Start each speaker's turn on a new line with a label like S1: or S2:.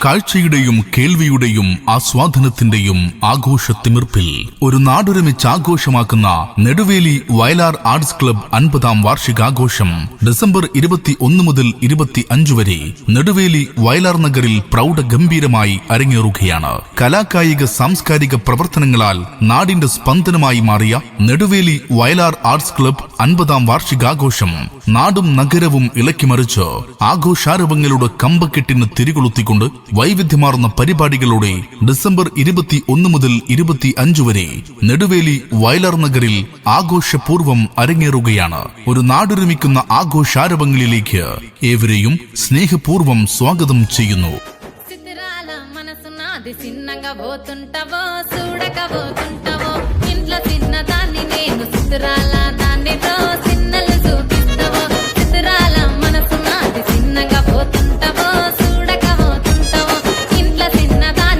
S1: കാഴ്ചയുടെയും കേൾവിയുടെയും ആസ്വാദനത്തിന്റെയും ആഘോഷത്തിമിർപ്പിൽ ഒരു നാടൊരുമിച്ച് ആഘോഷമാക്കുന്ന നെടുവേലി വയലാർ ആർട്സ് ക്ലബ് 50-ാം വാർഷികാഘോഷം ഡിസംബർ 21 മുതൽ 25 വരെ നെടുവേലി വയലാർ നഗറിൽ പ്രൗഢഗംഭീരമായി അരങ്ങേറുകയാണ്. കലാകായിക സാംസ്കാരിക പ്രവർത്തനങ്ങളാൽ നാടിന്റെ സ്പന്ദനമായി മാറിയ നെടുവേലി വയലാർ ആർട്സ് ക്ലബ് 50-ാം വാർഷികാഘോഷം നാടും നഗരവും ഇളക്കിമറിച്ച് ആഘോഷാരവങ്ങളുടെ കമ്പക്കെട്ടിന് തിരികൊളുത്തിക്കൊണ്ട് വൈവിധ്യമാർന്ന പരിപാടികളോടെ ഡിസംബർ 21 മുതൽ 25 വരെ നെടുവേലി വയലാർ നഗറിൽ ആഘോഷപൂർവ്വം അരങ്ങേറുകയാണ്. ഒരു നാടൊരുമിക്കുന്ന ആഘോഷാരവങ്ങളിലേക്ക് ഏവരെയും സ്നേഹപൂർവ്വം സ്വാഗതം ചെയ്യുന്നു.
S2: ఇంట్లో చిన్నదాన్ని నేను చిత్రాల దాన్ని